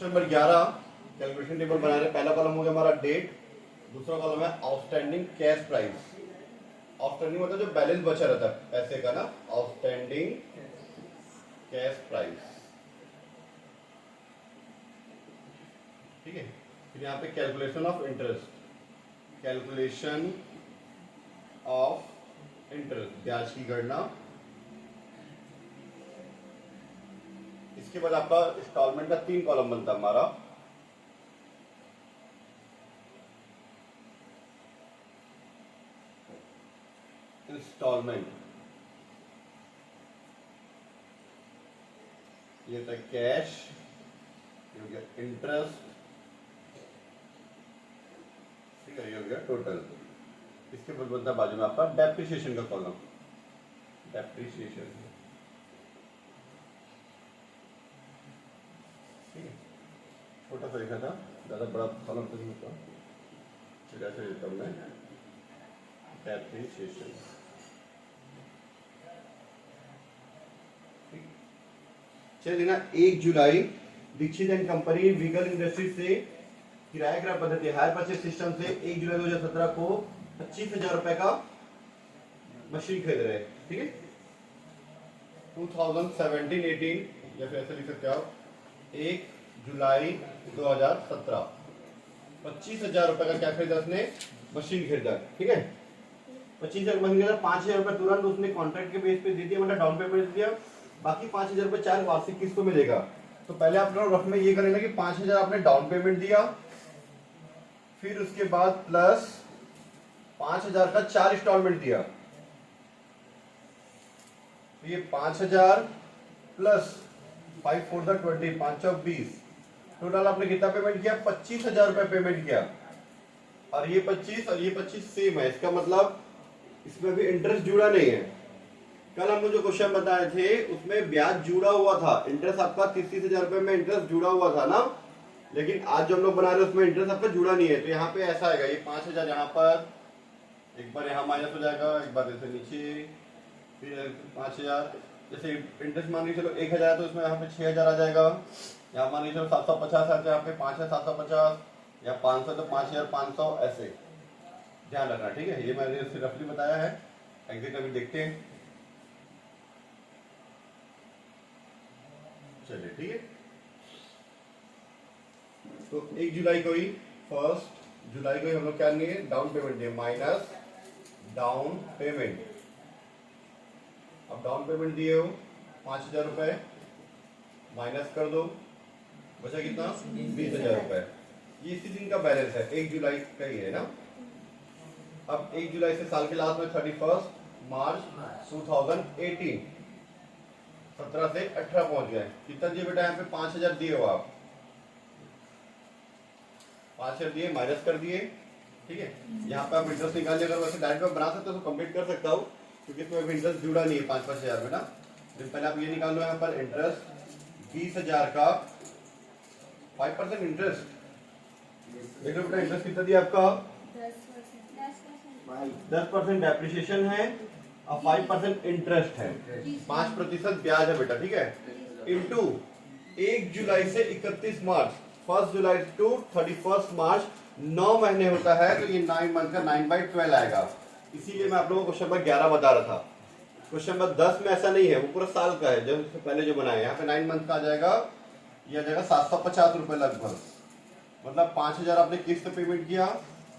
Question number 11 calculation table बना रहे। पहला कॉलम हो गया हमारा डेट, दूसरा कॉलम है आउटस्टैंडिंग कैश प्राइस। आउटस्टैंडिंग मतलब जो बैलेंस बचा रहता है पैसे का ना, आउटस्टैंडिंग कैश प्राइस। ठीक है, फिर यहाँ पे calculation of interest, calculation of interest, ब्याज की गणना। इसके बाद आपका इंस्टॉलमेंट का 3 कॉलम बनता है हमारा। इंस्टॉलमेंट, ये होता है कैश, ये हो गया इंटरेस्ट, ठीक है, ये हो गया टोटल। इसके बाद बनता है बाजू में आपका डेप्रिसिएशन का कॉलम, डेप्रिसिएशन। ठीक है, छोटा सा लिखा था, ज़्यादा बड़ा कॉलम तो नहीं होता, फिर ऐसे लिखता हूँ मैं, डेप्रिसिएशन। चलिए ना, 1 जुलाई दीक्षित एंड कंपनी वीगल इंडस्ट्री से किराया क्रय पद्धति हायर परचेज सिस्टम से 1 जुलाई 2017 को 25,000 रुपए का मशीन खरीद रहे हैं। ठीक है, 2017-18 या फिर ऐसे लिख सकते हो आप, 1 जुलाई 2017 25,000 रुपए का क्या खरीदा उसने, मशीन खरीदा। ठीक है, 25,000 मशीन खरीदा, 5,000 रुपए तुरंत उसने कॉन्ट्रैक्ट के बेस पे दे दिया, मतलब डाउन पेमेंट दे दिया, बाकी 5,000 रुपए 4 वार्षिक किस्तों में देगा। तो पहले आप लोग रफ में ये करेंगे कि 5,000 आपने डाउन पेमेंट दिया, फिर उसके बाद प्लस 5,000 का 4 इंस्टॉलमेंट दिया। तो ये 5,000 प्लस 5 4 20, 5 20, टोटल आपने कितना पेमेंट किया, 25,000 रुपए पेमेंट किया। और ये 25 और ये 25 सेम है, इसका मतलब इसमें भी इंटरेस्ट जुड़ा नहीं है। कल हम लोग जो क्वेश्चन बताए थे उसमें ब्याज जुड़ा हुआ था, इंटरेस्ट आपका 30,000 रुपए में इंटरेस्ट जुड़ा हुआ था ना, लेकिन आज जो हम लोग बना रहे हैं उसमें इंटरेस्ट आपका जुड़ा नहीं है। तो यहाँ पे ऐसा आएगा, ये 5,000 यहाँ पर, एक बार यहाँ माइनस हो जाएगा, एक बार ऐसे नीचे, फिर 5,000, जैसे इंटरेस्ट मान लीजिए चलो 1,000 तो इसमें यहाँ पे 6,000 आ जाएगा, यहाँ मान लीजिए 750 आता है, यहाँ पे 5,750, या 500 तो 5,500, ऐसे ध्यान रखना। ठीक है, ये मैंने रफली बताया है, एग्जैक्ट अभी देखते हैं। चलिए ठीक है, तो 1 जुलाई को ही, 1 जुलाई को ही हम लोग क्या लेंगे, डाउन पेमेंट दिए, माइनस डाउन पेमेंट। अब डाउन पेमेंट दिए हो 5,000 रुपए, माइनस कर दो, बचा कितना, 20,000 रुपए। ये इसी दिन का बैलेंस है, 1 जुलाई का ही है ना। अब 1 जुलाई से साल के लास्ट में 31 मार्च 2018, 17 से 18 पहुंच गए। कितना दिए बेटा, यहाँ पे 5,000 दिए हो आप, 5,000 दिए, माइनस कर दिए। ठीक है, यहाँ पे आप इंटरेस्ट निकाल लिया, अगर वैसे डायरेक्ट में बना सकते हो तो कंप्लीट कर सकता हूँ, क्योंकि इसमें अभी इंटरेस्ट जुड़ा नहीं है 5,000 में ना। तो पहले आप ये निकाल लो, यहाँ पर इंटरेस्ट 20,000 का 5% इंटरेस्ट, देख लो बेटा इंटरेस्ट कितना दिया आपका, 10% डेप्रिसिएशन है और 5% इंटरेस्ट है, 5% ब्याज है बेटा। ठीक है, इंटू 1 जुलाई से 31 मार्च, 1 जुलाई टू 31 मार्च 9 महीने होता है, तो ये 9 मंथ का 9/12 आएगा। इसीलिए मैं आप लोगों को क्वेश्चन नंबर 11 बता रहा था। क्वेश्चन नंबर 10 में ऐसा नहीं है, वो पूरा साल का है, जब उससे पहले जो बनाया, यहाँ पे 9 मंथ का आ जाएगा, ये आ जाएगा 750 रुपए लगभग, मतलब 5,000 आपने किस्त पेमेंट किया,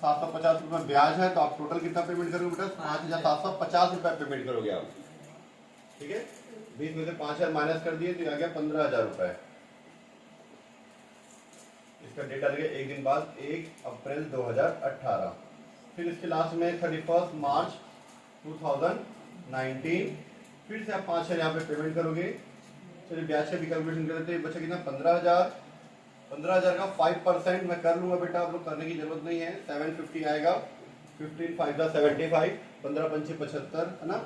750 रुपए ब्याज है, तो आप टोटल कितना पेमेंट करोगे बेटा, 5,750 रुपए पेमेंट करोगे आप। ठीक है, 20 में से 5,000 माइनस कर दिए, तो आ गया 15,000 रुपए। इसका डेट आ गया एक दिन बाद, 1 अप्रैल 2018। फिर इसके लास्ट में 31 मार्च 2019, फिर से आप 5,000 यहाँ पे पेमेंट करोगे। चलिए ब्याज का भी कैलकुलेशन कर लेते हैं, बचा कितना, 15,000। 15,000 का 5% मैं कर लूंगा बेटा, आप लोग करने की जरूरत नहीं है, 750 आएगा, 15 5 75, 15 5 75 है ना।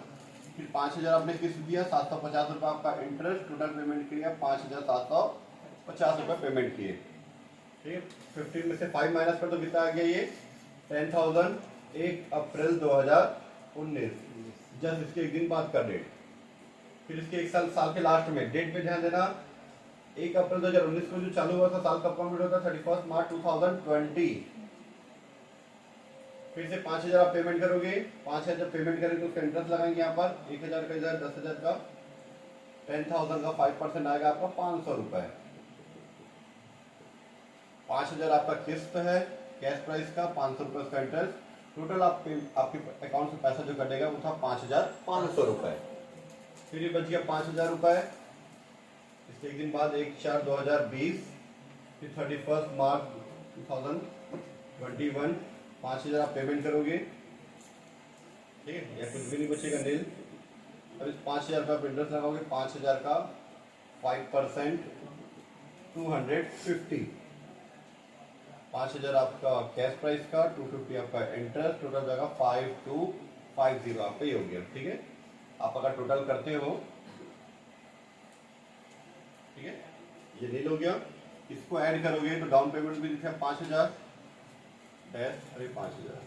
फिर 5,000 आपने किस्त दिया, 750 रुपये आपका इंटरेस्ट, टोटल पेमेंट किया 5,750 रुपये पेमेंट किए। ठीक है, 15 में से 5 माइनस कर तो कितना आ गया, ये 10,000, 1 अप्रैल 2019, जस्ट इसके एक दिन बाद का डेट। फिर इसके एक साल के लास्ट में डेट पे ध्यान देना, 1 अप्रैल 2019 को जो चालू हुआ था साल कब कंप्लीट होता है? 31 मार्च 2020। फिर से 5,000 आप पेमेंट करोगे, 5,000 जब पेमेंट करेंगे तो उसका इंटरेस्ट लगाएंगे यहाँ पर 1,000 का इधर, 10,000 का, 10,000 का 5% आएगा आपका 500 रुपए। 5,000 आपका किस्त है कैश प्राइस का, 500 रुपए उसका इंटरेस्ट। टोटल आपके अकाउंट से पैसा जो कटेगा वो था 5,500 रुपए। फिर ये बच गया 5,000 रुपए। इसके एक दिन बाद 1/4/2020, फिर 31 मार्च 2021 5,000 आप पेमेंट करोगे, ठीक है, या कुछ भी नहीं बचेगा नील। अब इस 5,000 रुपये आप इंटरेस्ट लगाओगे, 5,000 का 5% 250, 5,000 आपका कैश प्राइस का, 250 आपका इंटरेस्ट, टोटल जाएगा 5250 आपका ये हो गया। ठीक है, आप अगर टोटल करते हो, ठीक है, ये नील हो गया। इसको ऐड करोगे तो डाउन पेमेंट भी दिखा 5,000 डैश, अरे 5,000,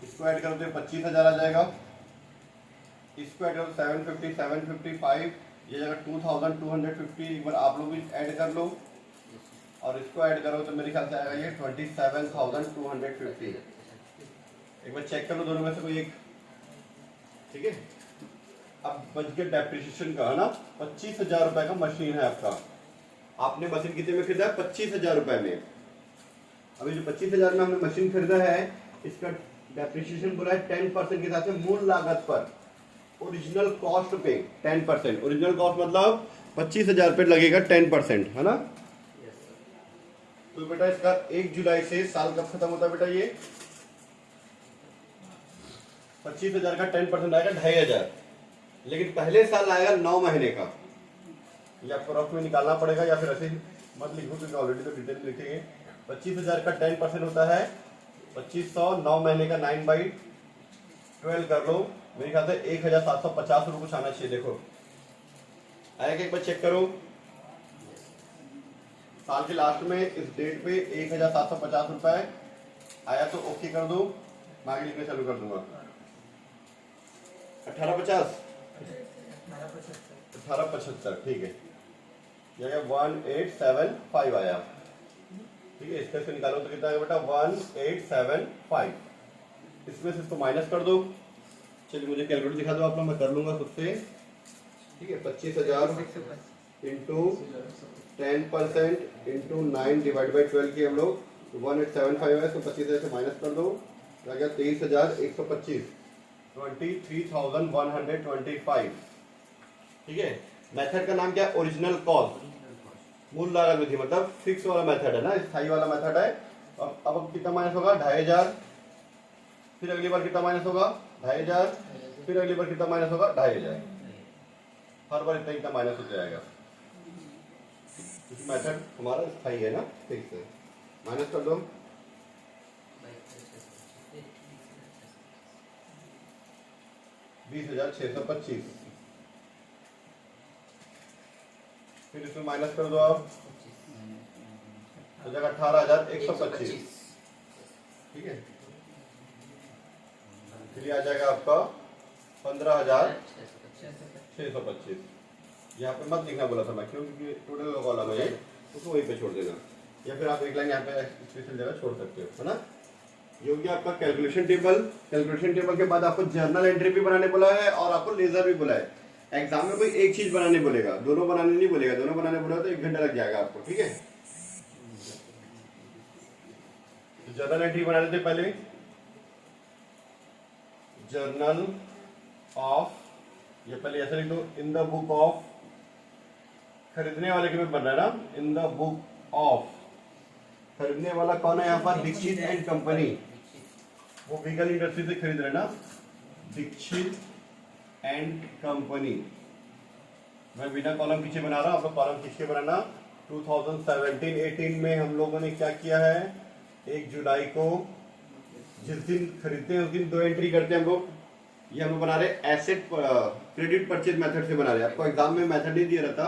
इसको ऐड करोगे 25,000 आ जाएगा। इसको ऐड करो 750, 755, ये जगह 2,250। एक बार आप लोग भी ऐड कर लो और इसको ऐड करो तो मेरे ख्याल से आएगा ये 27,250। एक बार चेक कर लो दोनों में से कोई एक, ठीक है। अब बच गया डेप्रिसिएशन का, है ना, 25,000 रुपए का मशीन है आपका। आपने मशीन कितने में खरीदा है? 25,000 रुपए में। अभी जो 25,000 में हमने मशीन खरीदा है, इसका डेप्रिसिएशन बोला है 10% के साथ मूल लागत पर, ओरिजिनल कॉस्ट पे 10%। ओरिजिनल कॉस्ट मतलब 25,000 पे लगेगा 10%, है ना। तो बेटा इसका 1 जुलाई से साल कब खत्म होता है बेटा? ये 25,000 का 10% आएगा 2,500, लेकिन पहले साल आएगा 9 महीने का। ये आपको रफ में निकालना पड़ेगा या फिर ऐसे मत लिखो क्योंकि ऑलरेडी तो डिटेल में लिखेंगे। 25,000 का 10% होता है 2500, 9 महीने का 9/12 कर लो, मेरे ख्याल से 1,750 रुपये कुछ आना चाहिए। देखो आया कि एक बार चेक करो, साल के लास्ट में इस डेट पे 1,750 रुपए आया तो ओके कर दो, मैं आगे लिखने चालू कर दूंगा। 1850, 1875, ठीक है, यह 1875 आया, ठीक है। इसका निकालो तो कितना है बेटा? 1875। इसमें से इसको माइनस कर दो। चलिए मुझे कैलकुलेटर दिखा दो आप लोग, मैं कर लूंगा खुद से, ठीक है। 25,000 इंटू 10% इंटू 9/12 की हम लोग 1875 है, तो 25,000 से माइनस कर दो, आ गया 23,125, 23,125, ठीक है। मेथड का नाम क्या है? ओरिजिनल कॉस्ट, मूल लागत विधि, मतलब फिक्स वाला मेथड है ना, स्थायी वाला मेथड है। अब कितना माइनस होगा? 2,500, फिर अगली बार कितना माइनस होगा? 2,500, फिर अगली बार कितना माइनस होगा? 2,500, हर बार इतना इतना माइनस हो जाएगा। मेथड हमारा स्थायी है ना, फिक्स है। माइनस कर दो, $20,625, फिर इसमें माइनस कर दो आप, तो जगह 18,125, ठीक है। फिर आ जाएगा आपका 15,625। यहाँ पे मत लिखना बोला था मैं, क्योंकि टोटल का कॉलम है, उसको वहीं पे छोड़ देना, या फिर आप एक लाइन यहाँ पे स्पेशल जगह छोड़ सकते हो, है ना। ये हो गया आपका कैलकुलेशन टेबल। कैलकुलेशन टेबल के बाद आपको जर्नल एंट्री भी बनाने बोला है और आपको लेजर भी बोला है। एग्जाम में कोई एक चीज बनाने बोलेगा, दोनों बनाने नहीं बोलेगा। दोनों बनाने बोला तो 1 घंटा लग जाएगा आपको, ठीक है। तो जर्नल एंट्री बना लेते पहले, जर्नल ऑफ, ये पहले ऐसे लिख दो, इन द बुक ऑफ, खरीदने वाले के में बन रहा है ना, इन द बुक ऑफ। खरीदने वाला कौन है यहाँ पर? दीक्षित एंड कंपनी, वो व्हीकल इंडस्ट्री से खरीद रहे ना, दीक्षित एंड कंपनी। मैं बिना कॉलम पीछे बना रहा हूँ, आपको कॉलम खींच के बनाना। 2017-18 में हम लोगों ने क्या किया है? 1 जुलाई को जिस दिन खरीदते हैं उस दिन 2 एंट्री करते हैं हम लोग। ये हम लोग बना रहे एसेट क्रेडिट परचेज मेथड से बना रहे हैं। आपको एग्जाम में मेथड नहीं दिया रहता,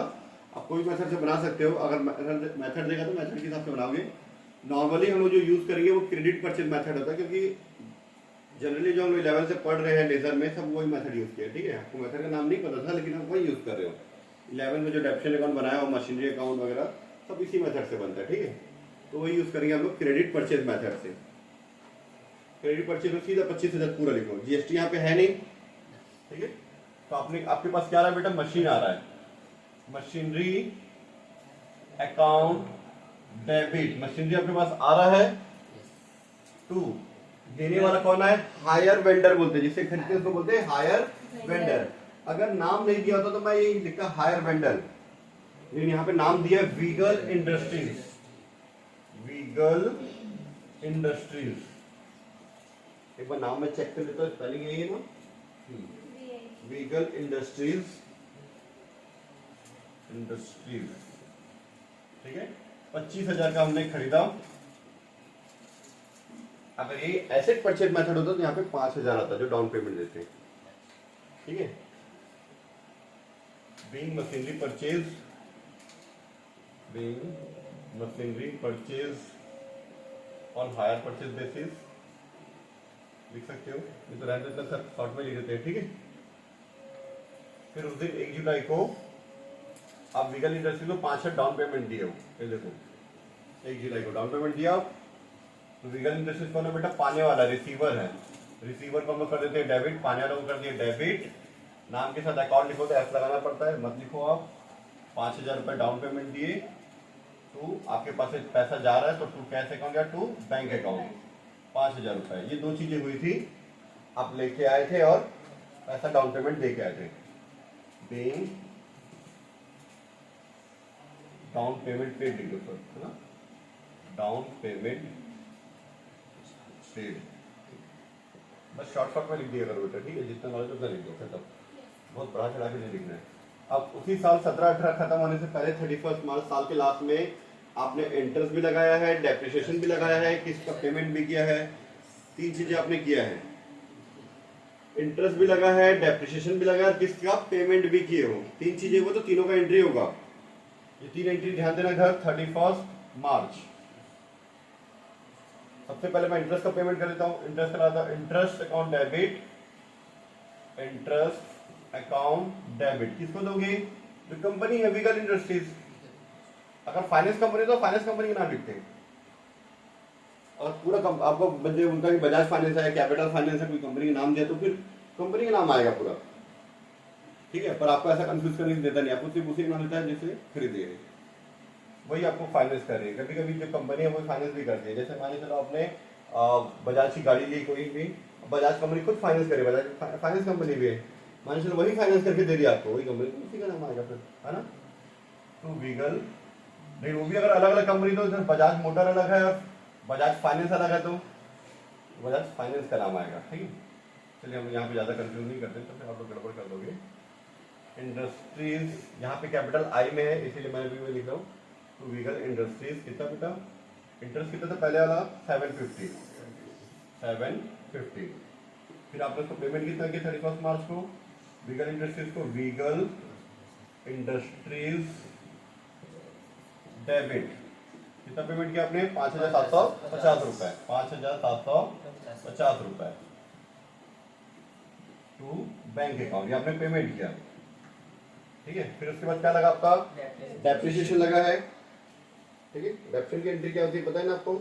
आप कोई मेथड से बना सकते हो। अगर मेथड देगा तो मेथड के हिसाब से बनाओगे। नॉर्मली हम लोग जो यूज करेंगे वो क्रेडिट परचेज मेथड होता है, क्योंकि जनरली जो हम लोग 11 से पढ़ रहे हैं लेजर में सब वही मेथड यूज किया, ठीक है। आपको मेथड का नाम नहीं पता था, लेकिन आप वही यूज कर रहे हो। 11 में जो डेप्शन अकाउंट बनाया हो, मशीनरी अकाउंट वगैरह सब इसी मेथड से बनता है, ठीक है। तो वही यूज करेंगे हम लोग क्रेडिट परचेज मेथड से। क्रेडिट परचेज में सीधा 25,000 पूरा लिखो, जीएसटी यहाँ पे है नहीं, ठीक है। तो आपके पास क्या आ रहा है बेटा, मशीन आ रहा है, मशीनरी अकाउंट डेबिट, मशीनरी आपके पास आ रहा है। टू, देने वाला कौन है, हायर वेंडर बोलते हैं, जिससे खरीदते हैं उसको बोलते हैं हायर वेंडर। अगर नाम नहीं दिया होता तो मैं यही लिखा हायर वेंडर, लेकिन यहाँ पे नाम दिया वीगल इंडस्ट्रीज, वीगल इंडस्ट्रीज। एक बार नाम में चेक कर लेता हूँ, स्पेलिंग यही है ना, वीगल इंडस्ट्रीज, इंडस्ट्रीज, ठीक है। 25,000 का हमने खरीदा। अगर ये एसेट परचेज मेथड होता तो यहाँ पे 5,000 आता जो डाउन पेमेंट देते हैं, ठीक है। Being machinery purchase, being machinery purchase on hire purchase basis लिख सकते हो, ये तो रहने देते सर, शॉर्ट में लिख देते हैं, ठीक है। फिर उस दिन 1 जुलाई को आप वीगल इंडस्ट्री को 5 डाउन पेमेंट दिए हो, ये देखो 1 जुलाई को डाउन पेमेंट दिया। तो वीगल इंडस्ट्रीज कौन है बेटा, पाने वाला, रिसीवर है। रिसीवर को हम लोग कर देते हैं डेबिट, पाने वालों को कर दिया डेबिट। नाम के साथ अकाउंट लिखो तो एफ लगाना पड़ता है, मत लिखो आप। 5,000 रुपए डाउन पेमेंट दिए, तो आपके पास से पैसा जा रहा है, तो टू कैश अकाउंट या टू बैंक अकाउंट 5,000 रुपए। ये दो चीजें हुई थी, आप लेके आए थे और पैसा डाउन पेमेंट दे के आए थे। बीइंग डाउन पेमेंट पेड लिख दो सर, है ना, डाउन पेमेंट पेड, बस शॉर्ट में लिख दिया करो बेटा, ठीक है। जितना नॉलेज उतना लिख दो, खत्म, बहुत बड़ा चढ़ा के नहीं लिखना है। अब उसी साल 17-18 खत्म होने से पहले 31 मार्च साल के लास्ट में आपने इंटरेस्ट भी लगाया है, डेप्रिसिएशन भी लगाया है, किसका पेमेंट भी किया है। 3 चीजें आपने किया है, इंटरेस्ट भी लगा है, डेप्रिसिएशन भी लगा है, किसका पेमेंट भी किए हो। 3 चीजें वो, तो तीनों का एंट्री होगा। ये 3 एंट्री ध्यान देना घर। 31 मार्च सबसे पहले मैं इंटरेस्ट का पेमेंट कर लेता हूँ। इंटरेस्ट करा था, interest account debit, interest account debit किसको दोगे, जो कंपनी है वीगल इंडस्ट्रीज। अगर फाइनेंस कंपनी तो फाइनेंस कंपनी का नाम लिखते हैं, और पूरा आपको बंदे उनका भी बजाज फाइनेंस है, कैपिटल फाइनेंस है, कोई कंपनी का नाम दिया तो फिर कंपनी का नाम आएगा पूरा, ठीक है। पर आपको ऐसा कंफ्यूज करने देता नहीं, आपको सिर्फ उसी नाम लेता है जिसे खरीदिए, वही आपको फाइनेंस कर रही है। कभी कभी जो कंपनी है वो फाइनेंस भी करती है। जैसे मान लीजिए चलो आपने बजाज की गाड़ी ली, कोई भी बजाज कंपनी खुद फाइनेंस करे, बजाज फाइनेंस कंपनी भी है, मान लीजिए वही फाइनेंस करके दे रही है आपको, वही कंपनी, तो उसी का नाम आएगा फिर, है ना। तो वीगल, नहीं वो भी अगर अलग अलग कंपनी, तो बजाज मोटर अलग है और बजाज फाइनेंस अलग है, तो बजाज फाइनेंस का नाम आएगा, ठीक है। चलिए हम यहाँ पे ज़्यादा कंफ्यूज नहीं करते, तो फिर आप लोग गड़बड़ कर दोगे। इंडस्ट्रीज यहाँ पे कैपिटल आई में है, इसीलिए मैं भी लिख रहा हूँ। तो वीगल इंडस्ट्रीज कितना बेटा, इंटरेस्ट कितना था पहले वाला 750, फिर आपने उसको पेमेंट कितना किया 31 मार्च को, वीगल इंडस्ट्रीज को, वीगल इंडस्ट्रीज डेबिट कितना पेमेंट किया आपने, 5,750 रुपए, 5,750 रुपए टू बैंक अकाउंट, ये आपने पेमेंट किया, ठीक है। फिर उसके बाद क्या लगा आपका, डेप्रिसिएशन लगा है, ठीक है। डेप्रिसिएशन की एंट्री क्या होती है पता है ना आपको,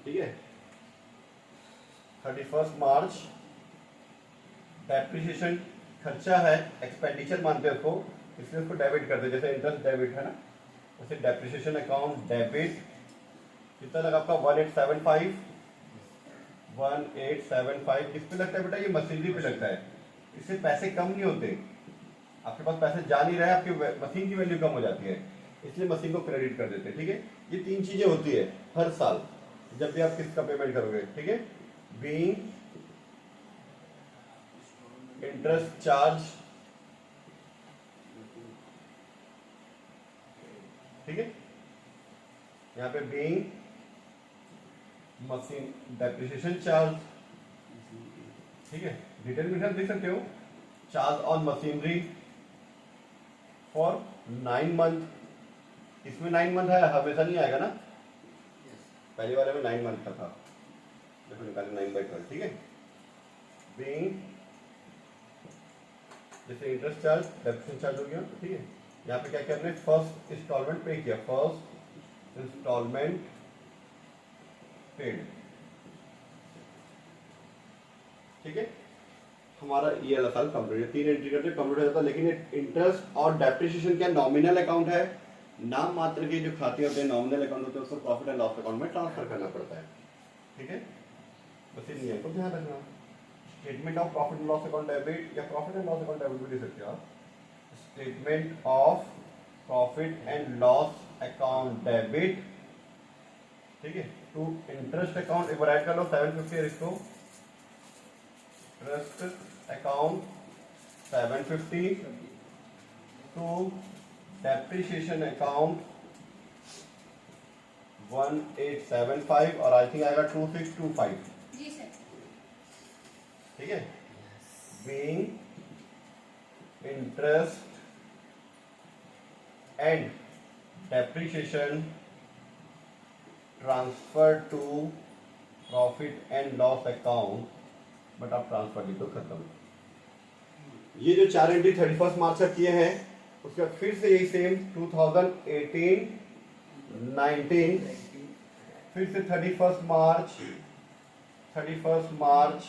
ठीक है। 31 मार्च डेप्रिसिएशन खर्चा है, एक्सपेंडिचर मानते हैं उसको, इसलिए उसको डेबिट करते हैं, जैसे इंटरेस्ट डेबिट है ना, वैसे डेप्रिसिएशन अकाउंट डेबिट कितना लगा आपका 1875 किस पे लगता है बेटा, ये मशीनरी पे लगता है। इससे पैसे कम नहीं होते, आपके पास पैसे जा नहीं रहे, आपकी मशीन की वैल्यू कम हो जाती है, इसलिए मशीन को क्रेडिट कर देते हैं, ठीक है। ये 3 चीजें होती है हर साल जब भी आप किसका पेमेंट करोगे, ठीक है। बीइंग इंटरेस्ट चार्ज, ठीक है। यहाँ पे बीइंग मशीन डेप्रिसिएशन चार्ज, ठीक है। डिटेल में देख सकते हो, charge on machinery for 9 month, इसमें 9 मंथ है, हमेशा नहीं आएगा ना, पहले वाले में 9 मंथ का था, देखो निकाले 9/12, ठीक है। बीइंग, जैसे इंटरेस्ट चार्ज डेप्रिसिएशन चार्ज हो गया, ठीक है। यहाँ पे क्या क्या हमने फर्स्ट इंस्टॉलमेंट पे किया, फर्स्ट इंस्टॉलमेंट पेड, ठीक है। हमारा ये वाला साल कंप्लीट है, 3 एंट्री करते कंप्लीट हो जाता है। लेकिन ये इंटरेस्ट और डेप्रिसिएशन क्या नॉमिनल अकाउंट है, नाम मात्र के जो खाते होते हैं नॉमिनल अकाउंट होते हैं उसको प्रॉफिट एंड लॉस अकाउंट में ट्रांसफर करना पड़ता है, ठीक है। बस इन नियम को ध्यान रखना। Statement of profit and loss account debit या profit and loss account debit भी दे सकते हो आप। Statement of profit and loss account debit, ठीक है, टू इंटरेस्ट अकाउंट, एक बार ऐड कर लो 750 इसको, interest account 750 to depreciation account 1875 और आई थिंक आएगा 2625, जी सर, ठीक है। Being interest and depreciation transfer to profit and loss account, but आप ट्रांसफर लिख दो, खत्म। ये जो 4 एंट्री 31 मार्च तक किए हैं, उसके बाद फिर से यही सेम 2018, 19, फिर से 31 मार्च, 31 मार्च,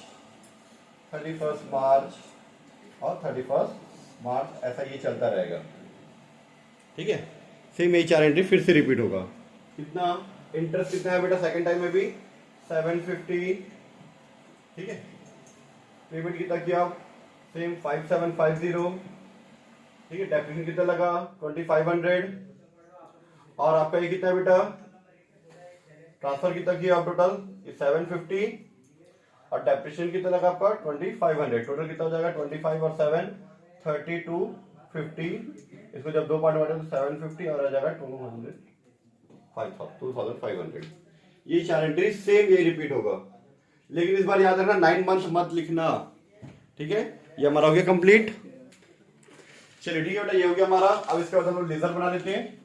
31 मार्च और 31 मार्च, ऐसा ये चलता रहेगा, ठीक है। सेम यही 4 एंट्री फिर से रिपीट होगा। कितना इंटरेस्ट कितना है बेटा सेकंड टाइम में भी 750, ठीक है। पेमेंट कितना किया, सेम 5750, ठीक है। डेप्रिसिएशन कितना लगा 2500 और आपका ये कितना है बेटा, ट्रांसफर कितना किया आप टोटल, ये 750 और डेप्रिसिएशन कितना लगा आपका 2500, टोटल कितना हो जाएगा 25 और 7 3250। इसको जब दो पार्ट में बांटे तो 750 और आ जाएगा 2500। ये 4 एंट्री सेम ये रिपीट होगा, लेकिन इस बार याद रखना 9 मंथ मत लिखना, ठीक है। ये हमारा हो गया कंप्लीट। चलिए ठीक है बेटा, ये हो गया हमारा। अब इसके बाद हम लोग लेजर बना लेते हैं।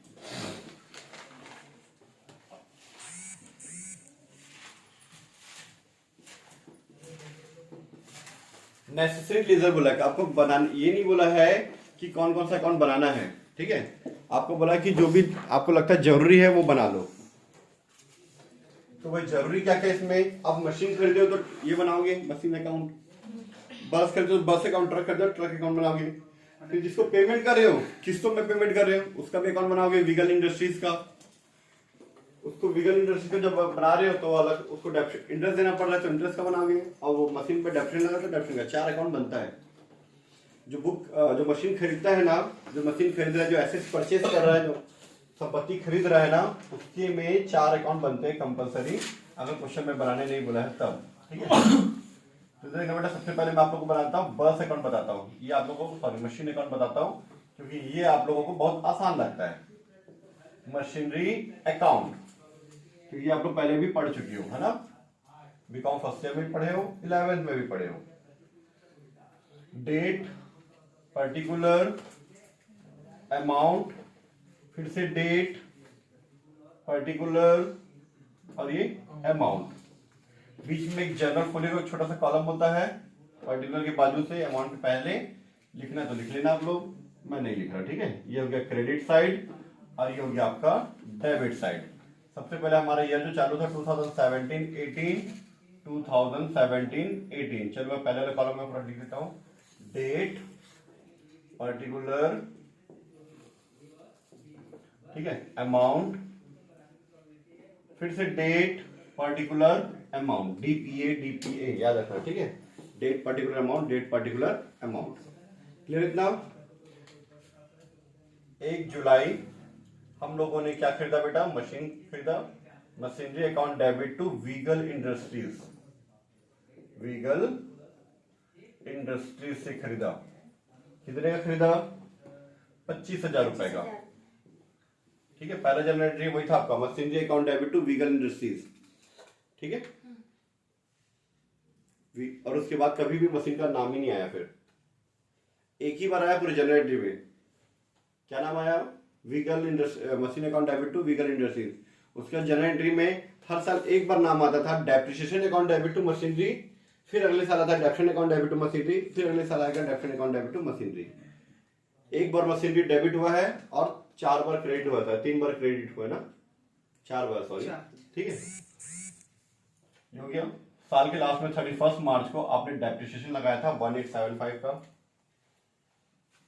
नेसेसरी लेजर बोला है, आपको बनाना, ये नहीं बोला है कि कौन कौन सा अकाउंट बनाना है, ठीक है। आपको बोला कि जो भी आपको लगता है जरूरी है वो बना लो। तो भाई जरूरी क्या क्या इसमें, आप मशीन खरीदे हो तो ये बनाओगे मशीन अकाउंट, बस खरीदे हो बस अकाउंट, ट्रक खरीदे हो ट्रक अकाउंट बनाओगे। फिर जिसको पेमेंट कर रहे हो, किस्तों में पेमेंट कर रहे हो, उसका भी अकाउंट बनाओगे, वीगल इंडस्ट्रीज का। उसको वीगल इंडस्ट्रीज का जब बना रहे हो तो अलग उसको इंटरेस्ट देना पड़ रहा है तो इंटरेस्ट का बनाओगे, और वो मशीन पे डेप्रिसिएशन लगा तो डेप्रिसिएशन का। 4 अकाउंट बनता है। जो मशीन खरीदता है ना, जो मशीन खरीद रहा है, जो एसेट्स परचेज कर रहा है, जो संपत्ति खरीद रहा है ना, उसके में 4 अकाउंट बनते हैं कंपलसरी, अगर क्वेश्चन में बनाने नहीं बोला है तब, ठीक है। तो देखिए बेटा, सबसे पहले मैं आप लोगों को बनाता हूँ बस अकाउंट बताता हूँ, ये आप लोगों को सॉरी मशीन अकाउंट बताता हूँ, क्योंकि ये आप लोगों को बहुत आसान लगता है। मशीनरी अकाउंट, क्योंकि आप लोग पहले भी पढ़ चुकी हो, है ना, बीकॉम फर्स्ट ईयर में पढ़े हो, 11th में भी पढ़े हो। डेट, पर्टिकुलर, अमाउंट, फिर से डेट, पर्टिकुलर और ये अमाउंट, बीच में एक जनरल खोलेगा, एक छोटा सा कॉलम होता है, पर्टिकुलर के बाजू से अमाउंट के पहले लिखना तो लिख लेना आप लोग, मैं नहीं लिख रहा, ठीक है। ये हो गया क्रेडिट साइड और ये हो गया आपका डेबिट साइड। सबसे पहले हमारा ईयर जो चालू था 2017-18, 2017-18। चलो मैं पहले वाले कॉलम में पूरा लिख देता हूँ, डेट, पर्टिकुलर, ठीक है, अमाउंट, फिर से date, particular, amount, DPA DPA याद रखना, ठीक है। Date particular amount, date particular amount, clear इतना। 1 जुलाई हम लोगों ने क्या खरीदा बेटा, मशीन खरीदा, मशीनरी अकाउंट डेबिट टू वीगल इंडस्ट्रीज, वीगल इंडस्ट्रीज से खरीदा। कितने का खरीदा, 25,000 रुपए का, ठीक है। पहला जनरल वही था आपका, मशीनरी अकाउंट डेबिट टू वीगल इंडस्ट्रीज, ठीक है। और उसके बाद कभी भी मशीन का नाम ही नहीं आया, फिर एक ही बार आया पूरे जनरल एंट्री में, क्या नाम आया, वीगल industry, machine account debit to वीगल इंडस्ट्रीज। उसके बाद जनरल एंट्री में हर साल एक बार नाम आता था, depreciation account debit to machinery फिर अगले साल आता है debit account debit to machinery, फिर अगले साल आएगा debit account debit to machinery. एक बार मशीनरी डेबिट हुआ है और 4 बार क्रेडिट हुआ था, 3 बार क्रेडिट हुआ है ना, 4 बार, सॉरी, ठीक है। ये हो गया। साल के लास्ट में 31 मार्च को आपने डेप्रिसिएशन लगाया था 1875 का,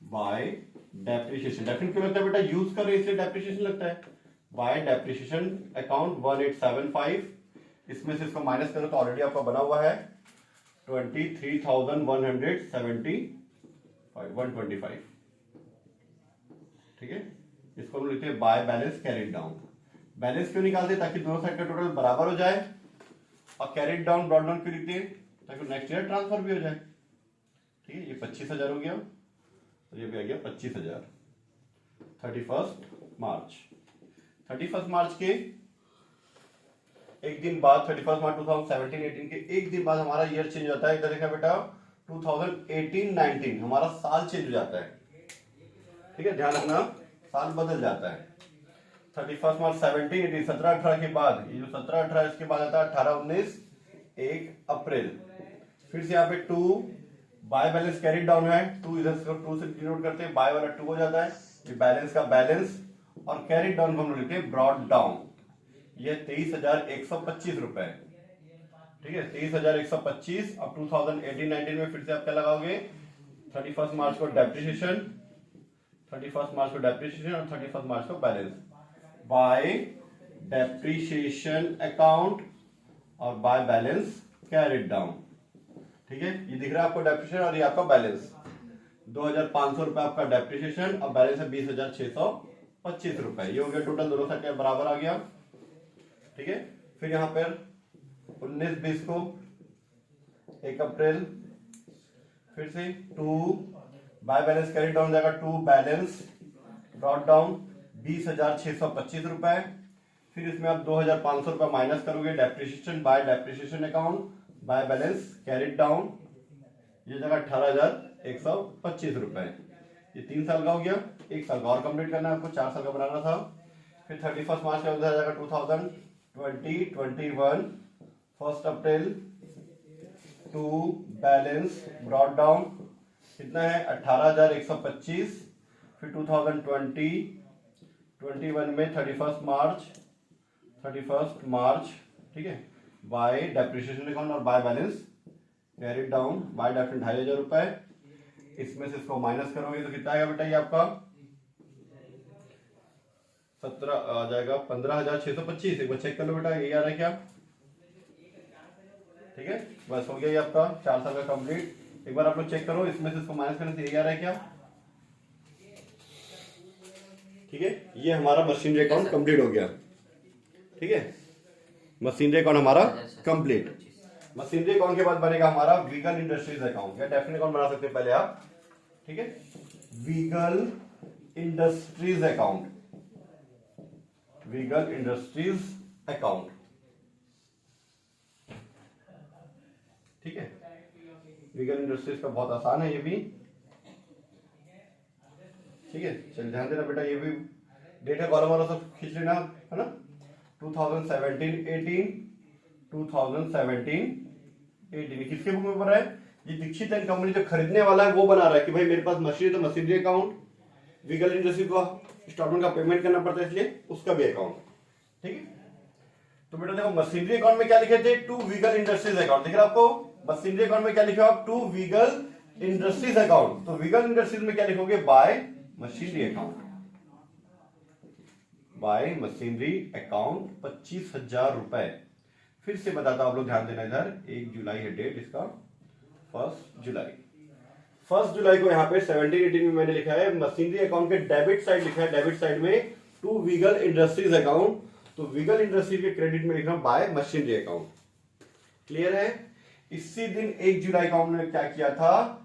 बाय डेप्रिसिएशन। डेफिनेट क्यों लगता है बेटा, यूज कर रहे इसलिए डेप्रिसिएशन लगता है। बाय डेप्रिसिएशन अकाउंट 1875, इसमें से इसको माइनस करो तो ऑलरेडी आपका बना हुआ है 23,125, ठीक है। इसको हम लिखते हैं by balance carried down. Balance क्यों निकालते, ताकि दोनों साइड का टोटल बराबर हो जाए, और कैरिड डाउन ब्रॉट डाउन क्यों लिखते हैं, ताकि नेक्स्ट ईयर ट्रांसफर भी हो जाए, ठीक है। ये 25,000 हो गया, तो ये भी आ गया 25,000। 31 मार्च के एक दिन बाद, 31 मार्च 2017-18 के एक दिन बाद हमारा ईयर चेंज होता है। इधर देखा बेटा 2018-19 हमारा साल चेंज हो जाता है, ठीक है, ध्यान रखना, साल बदल जाता है। 31 मार्च 17-18 17-18 के बाद, ये जो 17-18 इसके बाद आता है 18-19 1 अप्रैल। फिर से यहाँ पे 2 बाय बैलेंस कैरिड डाउन है, 2 इधर से 2 से डिनोट करते हैं, बाय वाला 2 हो जाता है, ये बैलेंस का बैलेंस, और कैरिड डाउन को हम लोग लिखते हैं ब्रॉट डाउन। ये 23,125 रुपए, ठीक है, 23,125। अब 2018-19 में फिर से आप क्या लगाओगे, 31 मार्च को डेप्रिसिएशन, 31 मार्च को डेप्रिसिएशन और 31 मार्च को बैलेंस। बाय डेप्रिसिएशन अकाउंट और बाय बैलेंस कैरिड डाउन, ठीक है। ये दिख रहा है आपको डेप्रिसिएशन, और ये आपका बैलेंस 2,500 रुपए आपका डेप्रिसिएशन, और बैलेंस है 20,625 रुपए। ये हो गया टोटल, दोनों साइड बराबर आ गया, ठीक है। फिर यहां पर 19-20 को 1 अप्रैल, फिर से 2 बाय बैलेंस कैरिड डाउन जाएगा, 2 बैलेंस ब्रॉट डाउन 20,625 रुपए। फिर इसमें आप 2,500 रुपए माइनस करोगे, depreciation bye depreciation account by balance carried down, ये जगह 18,125 रुपए। ये 3 साल का हो गया, 1 साल का और कंप्लीट करना है आपको, 4 साल का बनाना था। फिर 31 मार्च का उधर जाएगा 2020-21 1 अप्रैल 2 बैलेंस ब्रॉट डाउन कितना है 18,125। फिर 2020-21 में 31 मार्च, ठीक है, बाय डेप्रिसिएशन अकाउंट और by balance carried down, bye depreciation 2,500 रुपए। इसमें से इसको माइनस करोगे तो कितना आएगा बेटा, ये आपका 17 आ जाएगा 15,625। एक बार चेक कर लो बेटा, यही आ रहा है क्या, ठीक है। बस हो गया ये आपका 4 साल का कंप्लीट। एक बार आप लोग चेक करो, इसमें से इसको माइनस करने से यही आ रहा है क्या, ठीक है। ये हमारा मशीनरी अकाउंट कंप्लीट हो गया, ठीक है। मशीनरी अकाउंट हमारा कंप्लीट। मशीनरी अकाउंट के बाद बनेगा हमारा वीगल इंडस्ट्रीज अकाउंट, या डेफिनेट अकाउंट बना सकते हैं पहले आप, ठीक है। Wiggle industries account, wiggle industries account, ठीक है। वीगल इंडस्ट्रीज का बहुत आसान है ये भी, ठीक है। चल ध्यान देना बेटा, ये भी डेटा कॉलम वाला सब खींच लेना, है ना। 2017-18 2017-18 किसके बुक में बना है, ये दीक्षित एंड कंपनी जो खरीदने वाला है वो बना रहा है कि भाई मेरे पास मशीनरी, तो मशीनरी अकाउंट, वीगल इंडस्ट्री को इंस्टॉलमेंट का पेमेंट करना पड़ता है इसलिए उसका भी अकाउंट, ठीक है। तो बेटा देखो मशीनरी अकाउंट में क्या लिखे थे, 2 वीगल इंडस्ट्रीज अकाउंट, दिख रहा है आपको। मशीनरी अकाउंट में क्या लिखे हो आप, 2 वीगल इंडस्ट्रीज अकाउंट। तो वीगल इंडस्ट्रीज में क्या लिखोगे, bye machinery account, bye machinery account 25,000 रुपए। फिर से बताता हूं, आप लोग ध्यान देना, इधर 1 जुलाई है डेट इसका, 1 जुलाई को यहाँ पे 17-18 में मैंने लिखा है मशीनरी अकाउंट के डेबिट साइड लिखा है, डेबिट साइड में 2 वीगल इंडस्ट्रीज अकाउंट। तो वीगल इंडस्ट्रीज के क्रेडिट में लिखना बाय मशीनरी अकाउंट, क्लियर है। इसी दिन 1 जुलाई को हमने क्या किया था,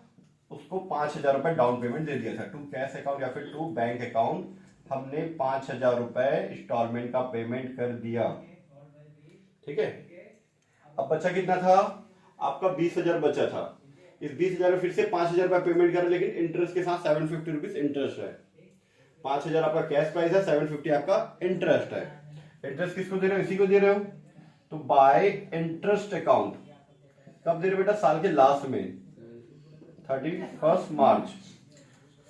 उसको 5,000 रुपए डाउन पेमेंट दे दिया था, 2 कैश अकाउंट या फिर 2 बैंक अकाउंट। हमने 5,000 रुपए इंस्टॉलमेंट का पेमेंट कर दिया, ठीक है। अब बचा कितना था आपका, 20,000 बचा था। इस 20,000 में फिर से 5,000 रुपए पेमेंट कर, लेकिन इंटरेस्ट के साथ 750 रुपीज इंटरेस्ट है। 5,000 आपका कैश प्राइस है, 750 आपका इंटरेस्ट है। इंटरेस्ट किसको दे रहे हो, इसी को दे रहे हो। तो बाय इंटरेस्ट अकाउंट कब दे रहे बेटा? साल के लास्ट में 31 मार्च।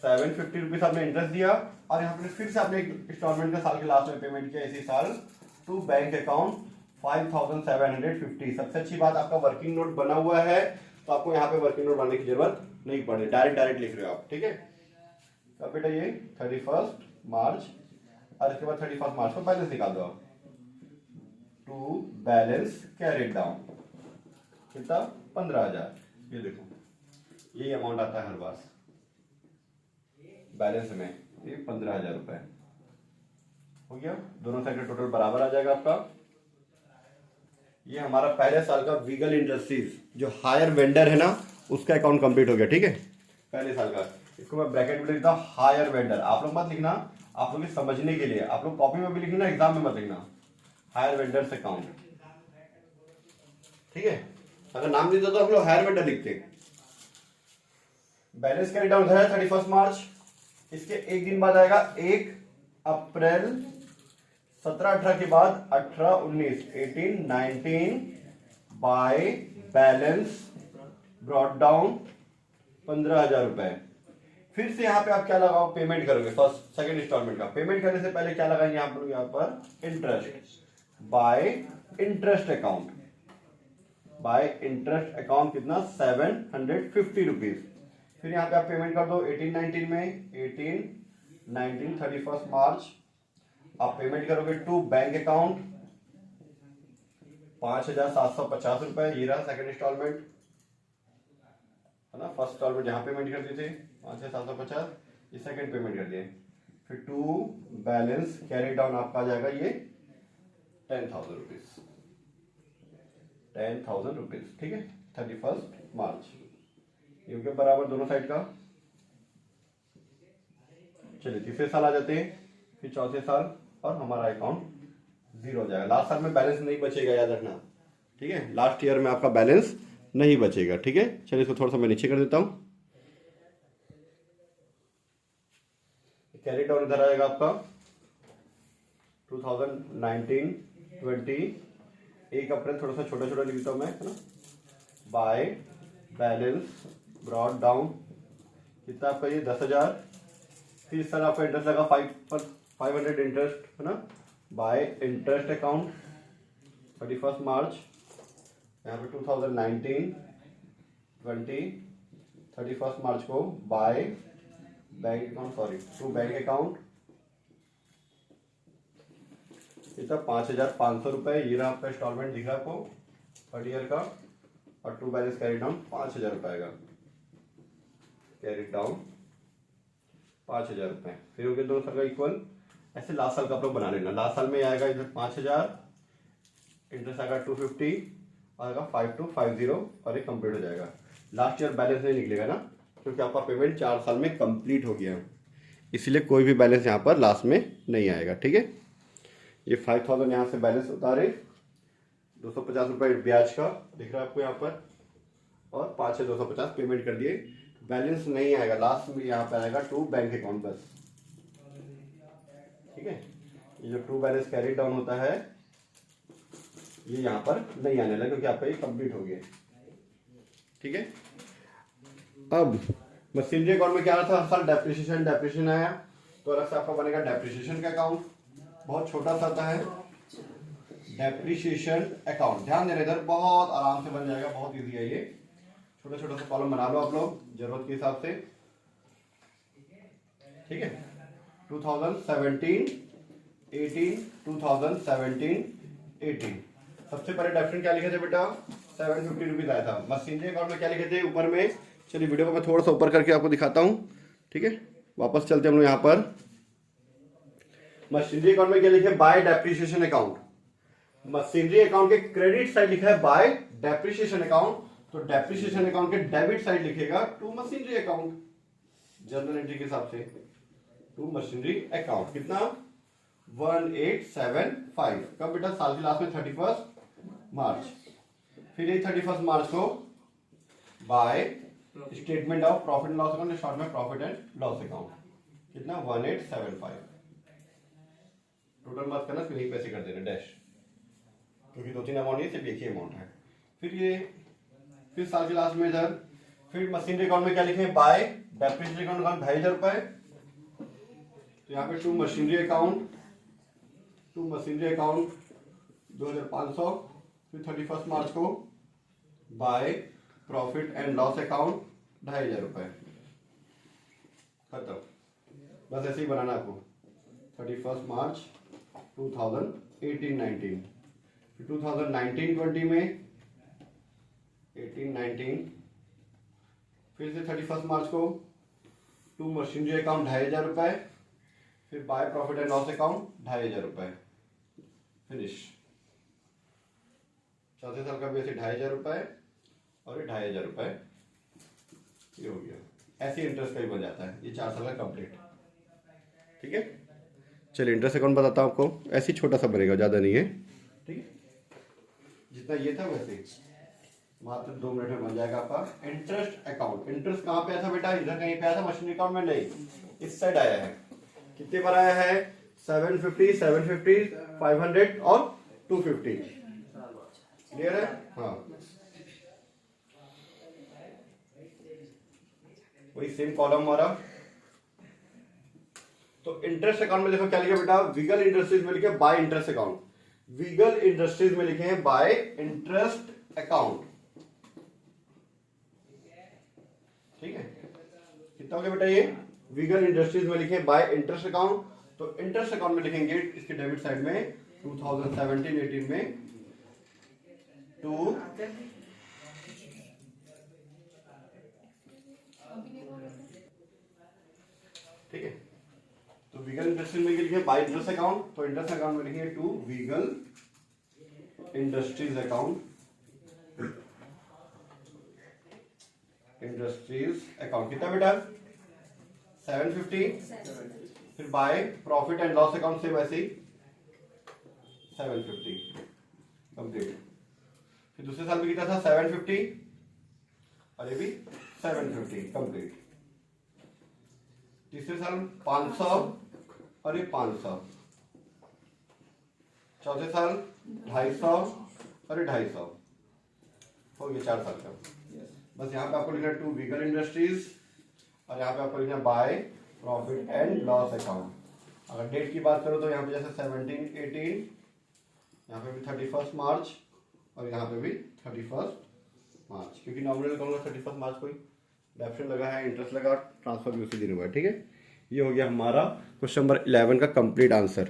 750 रुपीज आपने इंटरेस्ट दिया और यहाँ पे फिर से आपने इंस्टॉलमेंट का साल के लास्ट में पेमेंट किया इसी साल टू बैंक अकाउंट 5750। सबसे अच्छी बात आपका वर्किंग नोट बना हुआ है, तो आपको यहाँ पे वर्किंग नोट बनाने की जरूरत नहीं पड़े, डायरेक्ट लिख रहे हो आप, ठीक है। अब बेटा ये 31 मार्च और इसके बाद 31 मार्च को बैलेंस निकाल दो आप। टू बैलेंस कैरिड डाउन कितना? 15,000। ये देखो यही अमाउंट आता है हर बार बैलेंस में, ये 15,000 रुपए हो गया। दोनों साइड का टोटल बराबर आ जाएगा आपका। ये हमारा पहले साल का वीगल इंडस्ट्रीज जो हायर वेंडर है ना, उसका अकाउंट कंप्लीट हो गया, ठीक है। पहले साल का, इसको मैं ब्रैकेट में लिखता हूं हायर वेंडर। आप लोग मत लिखना, आप लोग समझने के लिए, आप लोग कॉपी में भी लिखना, एग्जाम में मत लिखना। हायर वेंडर्स अकाउंट, ठीक है। अगर नाम नहीं देता तो आप लोग हायर वेंडर लिखते। बैलेंस कैरी डाउन है 31 मार्च। इसके एक दिन बाद आएगा 1 अप्रैल। 17-18 के बाद 18-19 18-19 बाय बैलेंस ब्रॉट डाउन 15,000 रुपए। फिर से यहाँ पे आप क्या लगाओ? पेमेंट करोगे फर्स्ट सेकंड इंस्टॉलमेंट का। पेमेंट करने से पहले क्या लगाएंगे आप लोग? यहाँ पर interest by interest account. Bye interest account कितना? 750 रुपीज। फिर यहाँ पे आप पेमेंट कर दो 18-19 में 18-19 31 मार्च आप पेमेंट करोगे टू बैंक अकाउंट 5,750 रुपए। ये रहा सेकंड इंस्टॉलमेंट, है ना। फर्स्ट इंस्टॉलमेंट जहां पेमेंट कर दिए थे 5,750, ये सेकंड पेमेंट कर दिए। फिर टू बैलेंस कैरी डाउन आपका आ जाएगा ये 10,000 रुपीज। 10,000 रुपीज, ठीक है। 31 मार्च ये बराबर दोनों साइड का। चलिए तीसरे साल आ जाते हैं, फिर चौथे साल, और हमारा अकाउंट जीरो हो जाएगा। लास्ट साल में बैलेंस नहीं बचेगा, याद रखना, ठीक है। लास्ट ईयर में आपका बैलेंस नहीं बचेगा, ठीक है। चलिए इसको थोड़ा सा मैं नीचे कर देता हूं। कैरी डाउन इधर आएगा आपका 2019-20 1 अप्रैल, थोड़ा सा छोटा छोटा लिखता हूं मैं, है ना। बाय बैलेंस ब्रॉट डाउन कितना आपका? ये 10,000। फिर सर आपका इंटरेस्ट लगा 500 इंटरेस्ट, है ना। बाय इंटरेस्ट अकाउंट 31 मार्च यहाँ पे 2019-20 31 मार्च को by bank account, sorry to bank account कितना? 5,500 रुपए। ये रहा आपका इंस्टॉलमेंट दिख रहा है आपको थर्ड ईयर का, और टू बैलेंस कैरी डाउन 5,000 रुपए आएगा। कैरी डाउन 5,000 रुपए। फिर हो गया दोनों साल का इक्वल। ऐसे लास्ट साल का आप लोग बना लेना। लास्ट साल में आएगा इधर 5,000, इंटरेस्ट आएगा 250, आएगा 5250 और ये कंप्लीट हो जाएगा। लास्ट ईयर बैलेंस नहीं निकलेगा ना, क्योंकि आपका पेमेंट 4 साल में कंप्लीट हो गया, इसलिए कोई भी बैलेंस यहाँ पर लास्ट में नहीं आएगा, ठीक है। ये 5,000 यहाँ से बैलेंस उतारे, 250 रुपये ब्याज का दिख रहा है आपको यहाँ पर, और 5,250 पेमेंट कर दिए। बैलेंस नहीं आएगा लास्ट में, यहाँ पे आएगा टू बैंक अकाउंट बस, ठीक है। ये जो टू बैलेंस कैरी डाउन होता है ये यहाँ पर नहीं आने लगा, क्योंकि आपका ये कंप्लीट हो गया, ठीक है। अब मशीनरी अकाउंट में क्या था? हर साल डेप्रिसिएशन आया, तो अलग से आपका बनेगा डेप्रिसिएशन का अकाउंट। बहुत छोटा सा आता है डेप्रिसिएशन अकाउंट। ध्यान देना इधर, बहुत आराम से बन जाएगा, बहुत इजी है ये। छोटा छोटा सा कॉलम बना लो आप लोग जरूरत के हिसाब से, ठीक है। 2017 18 2017 18 सबसे पहले डेप्रिसिएशन क्या लिखे थे बेटा? 750 रुपीज आया था। मशीनरी अकाउंट में क्या लिखे थे ऊपर में? चलिए वीडियो को मैं थोड़ा सा ऊपर करके आपको दिखाता हूं, ठीक है। वापस चलते हम लोग यहाँ पर। मशीनरी अकाउंट में क्या लिखे? By depreciation account. Machinery account के क्रेडिट साइड लिखा है बाय डेप्रिसिएशन अकाउंट, तो डेप्रिसिएशन अकाउंट के डेबिट साइड लिखेगा to machinery account, journal entry के हिसाब से टू मशीनरी अकाउंट। कितना? 1875। कब बेटा? साल के लास्ट में 31 मार्च। फिर ये 31 मार्च को by statement of profit and loss account, short में प्रॉफिट एंड लॉस अकाउंट। कितना? 1875। टोटल मत करना, फिर यही पैसे कर देना डैश, क्योंकि 2-3 अमाउंट है, सिर्फ एक ही अमाउंट है। फिर ये फिर साल के लास्ट में इधर, फिर मशीनरी अकाउंट में क्या लिखे, बाय डेप्रिसिएशन अकाउंट 2500 रुपए, तो यहाँ पे टू मशीनरी अकाउंट 2500, फिर 31 मार्च को bye profit and loss account 2500 रुपए, खत्म। बस ऐसे ही बनाना आपको। 31 मार्च 2018-19, फिर 2019-20 में 18-19, फिर से 31 मार्च को टू मशीनरी अकाउंट 2500 रुपए, फिर by profit and loss account 2500 रुपए, फिनिश। चौथे साल का भी ऐसे 2500 रुपए और ये 2500 रुपए, ये हो गया। ऐसे इंटरेस्ट का ही बन जाता है, ये 4 साल का कंप्लीट। ठीक है, चलिए इंटरेस्ट अकाउंट बताता हूँ आपको। ऐसे ही छोटा सा बनेगा, ज़्यादा नहीं है। ठीक है, जितना ये था वैसे ही, मात्र 2 मिनट में बन जाएगा आपका इंटरेस्ट अकाउंट। इंटरेस्ट कहाँ पे आया था बेटा, इधर कहीं पे आया था, मशीनरी अकाउंट में नहीं, इस साइड आया है। कितने पर आया है, 750, 750, 500 और 250। क्लियर है? हाँ, वही सेम कॉलम हमारा। तो इंटरेस्ट अकाउंट में देखो क्या लिखा बेटा, वीगल इंडस्ट्रीज में लिखे by interest account, wiggle industries में लिखे हैं बाय इंटरेस्ट अकाउंट। ठीक है, कितना हो गया बेटा ये, वीगल इंडस्ट्रीज में लिखे बाय इंटरेस्ट अकाउंट। तो इंटरेस्ट अकाउंट में लिखेंगे इसके डेबिट साइड में 2017-18 में टू ठीक है, तो वीगल इंडस्ट्रीज में लिखे बाय इंटरेस्ट अकाउंट, तो इंटरेस्ट अकाउंट में लिखेंगे टू वीगल इंडस्ट्रीज अकाउंट, इंडस्ट्रीज अकाउंट। कितना बेटा, 750, फिर by profit and loss account से वैसे ही 750 कंप्लीट। फिर दूसरे साल में कितना था, 750 और ये भी 750 कंप्लीट। तीसरे साल 500 और ये 500। चौथे साल 250 और ये 250 हो गया 4 साल का। बस यहाँ पे आपको लिखना टू वीगल इंडस्ट्रीज और यहाँ पे आपको लिखना bye profit and loss account. अगर डेट की बात करो तो यहाँ पे जैसे 17-18, यहाँ पे भी 31 मार्च और यहाँ पे भी 31 मार्च, क्योंकि नॉमिनल अकाउंट का 31 मार्च को ही डेप्शन लगा है, इंटरेस्ट लगा, ट्रांसफर भी उसी दिन हुआ है। ठीक है, ये हो गया हमारा क्वेश्चन नंबर 11 का कंप्लीट आंसर।